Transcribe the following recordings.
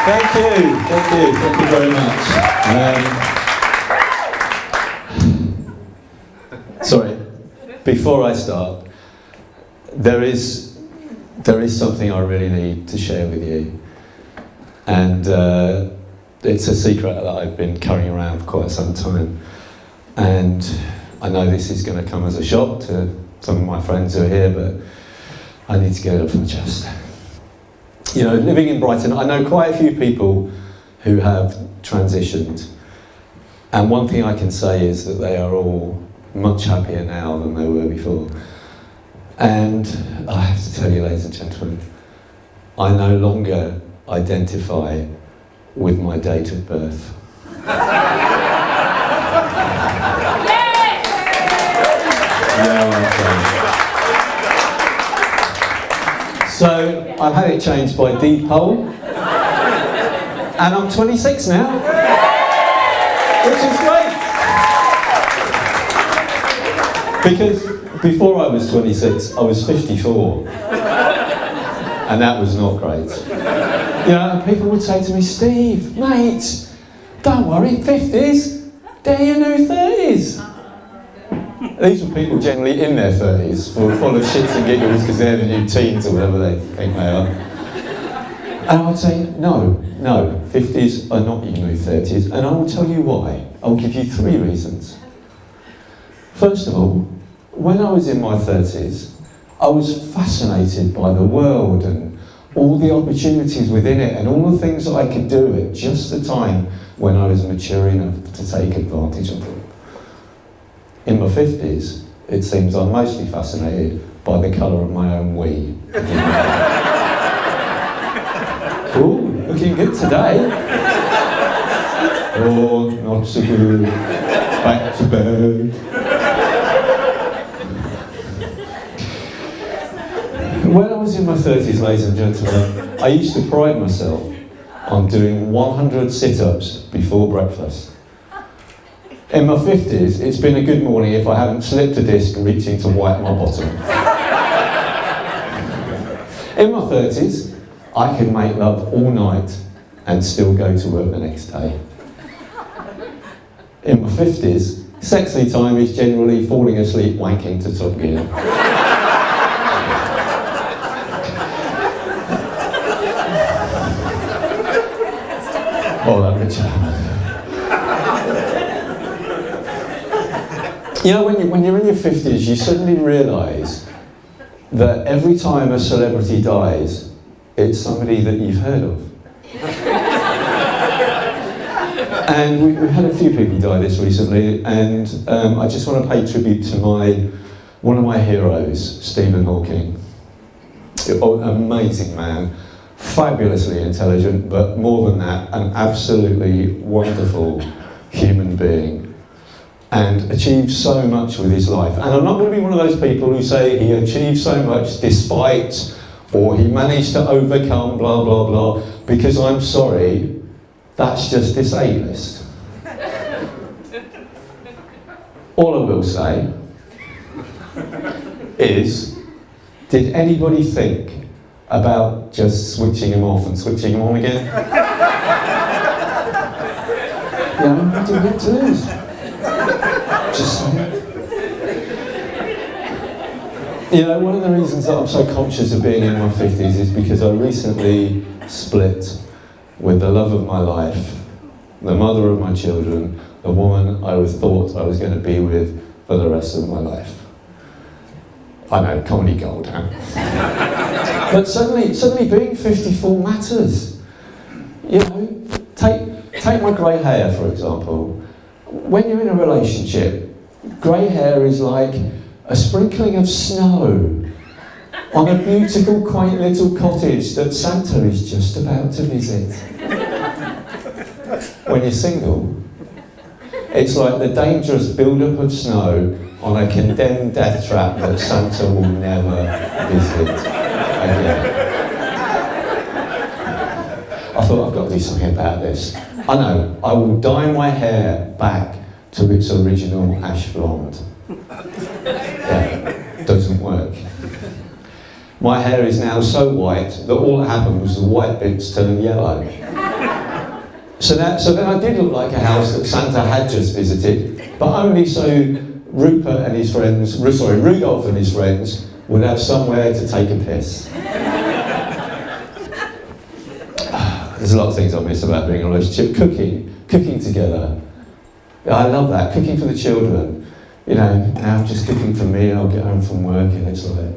Thank you very much. Sorry, before I start, there is something I really need to share with you, and it's a secret that I've been carrying around for quite some time, and I know this is going to come as a shock to some of my friends who are here, but I need to get it off my chest. You know, living in Brighton, I know quite a few people who have transitioned, and one thing I can say is that they are all much happier now than they were before. And I have to tell you, ladies and gentlemen, I no longer identify with my date of birth. So I've had it changed by deed poll, and I'm 26 now, which is great. Because before I was 26, I was 54, and that was not great. You know, people would say to me, Steve, mate, don't worry, 50s, they're your new 30s. These were people generally in their 30s, full of shits and giggles because they're the new teens or whatever they think they are. And I would say, no, 50s are not your new 30s, and I will tell you why. I'll give you 3 reasons. First of all, when I was in my 30s, I was fascinated by the world and all the opportunities within it and all the things that I could do at just the time when I was mature enough to take advantage of them. In my 50s, it seems I'm mostly fascinated by the colour of my own wee. Ooh, looking good today. Oh, not so good. Back to bed. When I was in my 30s, ladies and gentlemen, I used to pride myself on doing 100 sit-ups before breakfast. In my 50s, it's been a good morning if I haven't slipped a disc reaching to wipe my bottom. In my 30s, I could make love all night and still go to work the next day. In my 50s, sexy time is generally falling asleep wanking to Top Gear. Oh, that rich Hammer. You know, when you're in your 50s, you suddenly realise that every time a celebrity dies, it's somebody that you've heard of. And we've had a few people die this recently, and I just want to pay tribute to one of my heroes, Stephen Hawking. An amazing man, fabulously intelligent, but more than that, an absolutely wonderful human being. And achieved so much with his life. And I'm not going to be one of those people who say he achieved so much despite, or he managed to overcome, blah, blah, blah, because I'm sorry, that's just ableist. All I will say is, did anybody think about just switching him off and switching him on again? Yeah, what do you get to lose? Just saying. You know, one of the reasons that I'm so conscious of being in my 50s is because I recently split with the love of my life, the mother of my children, the woman I thought I was going to be with for the rest of my life. I know, comedy gold, huh? But suddenly being 54 matters. You know, take my grey hair, for example. When you're in a relationship, grey hair is like a sprinkling of snow on a beautiful, quaint little cottage that Santa is just about to visit. When you're single, it's like the dangerous build-up of snow on a condemned death trap that Santa will never visit again. I thought, I've got to do something about this. I know, I will dye my hair back to its original ash blonde. Yeah, doesn't work. My hair is now so white that all that happened was the white bits turned yellow. So then I did look like a house that Santa had just visited, but only so Rudolph and his friends would have somewhere to take a piss. There's a lot of things I miss about being in a relationship. Cooking together. I love that, cooking for the children. You know, now I'm just cooking for me, I'll get home from work and it's like,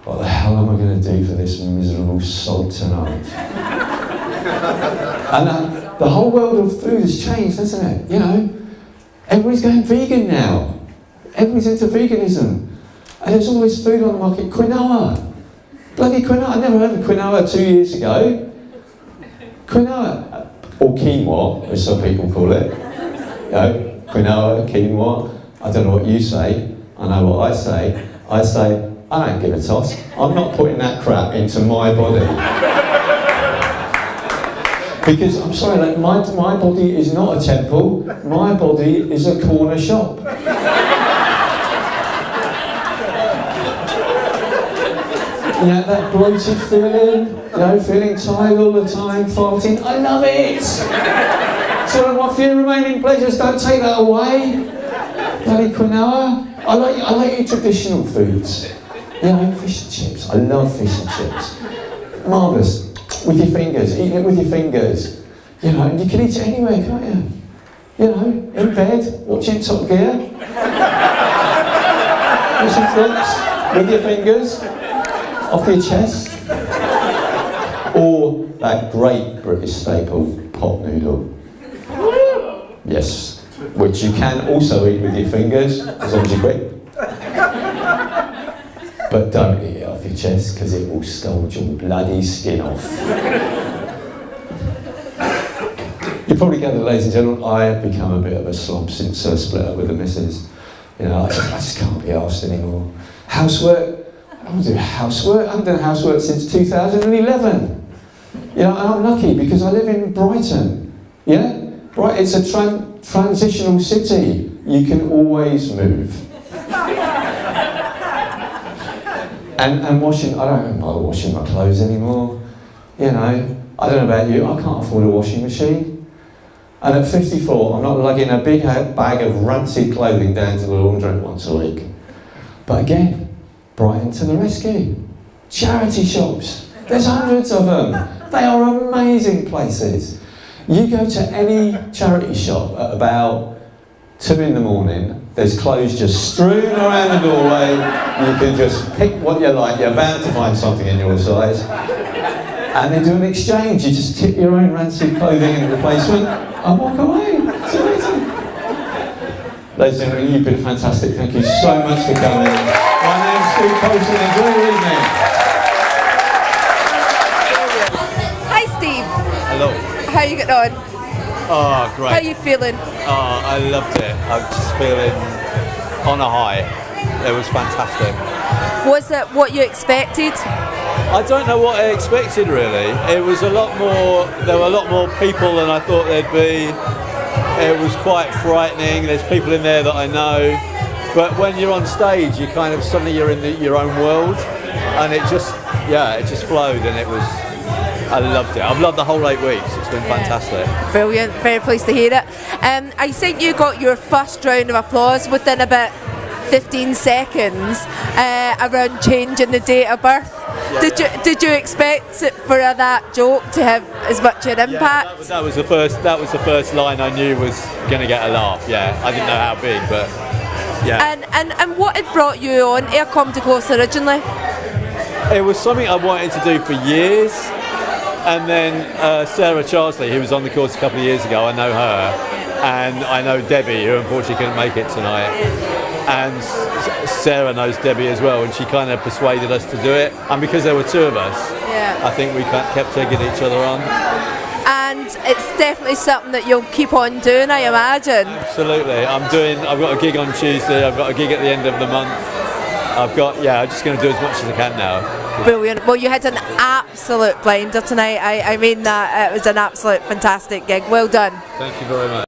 what the hell am I going to do for this miserable sod tonight? And the whole world of food has changed, hasn't it? You know, everybody's going vegan now. Everybody's into veganism. And there's all this food on the market, quinoa. Bloody quinoa, I never heard of quinoa 2 years ago. Quinoa, or quinoa, as some people call it. You know, quinoa, quinoa, I don't know what you say, I know what I say. I say, I don't give a toss. I'm not putting that crap into my body. Because, I'm sorry, like, my body is not a temple, my body is a corner shop. You know, that bloated feeling, you know, feeling tired all the time, farting, I love it! It's one of my few remaining pleasures, don't take that away. Bloody quinoa. I like your traditional foods. You know, fish and chips. I love fish and chips. Marvellous. With your fingers, eating it with your fingers. You know, and you can eat it anywhere, can't you? You know, in bed, watching Top Gear. Fish and chips, with your fingers, off your chest. Or that great British staple, pot noodle. Yes, which you can also eat with your fingers, as long as you're quick. But don't eat it off your chest, because it will scald your bloody skin off. You probably gathered, ladies and gentlemen, I have become a bit of a slob since I split up with the missus. You know, I just can't be arsed anymore. Housework, I don't do housework. I haven't done housework since 2011. You know, and I'm lucky because I live in Brighton. Yeah? It's a transitional city. You can always move. And washing, I don't bother washing my clothes anymore. You know, I don't know about you, I can't afford a washing machine. And at 54, I'm not lugging a big bag of rancid clothing down to the laundrette once a week. But again, Brighton to the rescue. Charity shops, there's hundreds of them. They are amazing places. You go to any charity shop at about 2 in the morning, there's clothes just strewn around the doorway, you can just pick what you like, you're bound to find something in your size. And they do an exchange, you just tip your own rancid clothing in replacement and walk away. It's amazing. Ladies and gentlemen, you've been fantastic, thank you so much for coming. My name's Steve Coulston, enjoy your evening. Hi Steve. Hello. How are you getting on? Oh, great. How are you feeling? Oh, I loved it. I'm just feeling on a high. It was fantastic. Was it what you expected? I don't know what I expected really. It was there were a lot more people than I thought there'd be. It was quite frightening. There's people in there that I know. But when you're on stage, you kind of suddenly you're in your own world. And it just flowed and it was, I loved it. I've loved the whole 8 weeks. It's been fantastic. Brilliant. Very pleased to hear it. I think you got your first round of applause within about 15 seconds around changing the date of birth. Yeah, did you expect for that joke to have as much an impact? Yeah, that was the first line I knew was going to get a laugh. Yeah, I didn't know how big, but yeah. And what had brought you on to a comedy course originally? It was something I wanted to do for years. And then Sarah Charsley, who was on the course a couple of years ago, I know her, and I know Debbie, who unfortunately couldn't make it tonight, and Sarah knows Debbie as well, and she kind of persuaded us to do it. And because there were two of us, I think we kept taking each other on. And it's definitely something that you'll keep on doing, I imagine. Absolutely. I've got a gig on Tuesday. I've got a gig at the end of the month. I'm just going to do as much as I can now. Brilliant. Well, you had an absolute blinder tonight. I mean that. It was an absolute fantastic gig. Well done. Thank you very much.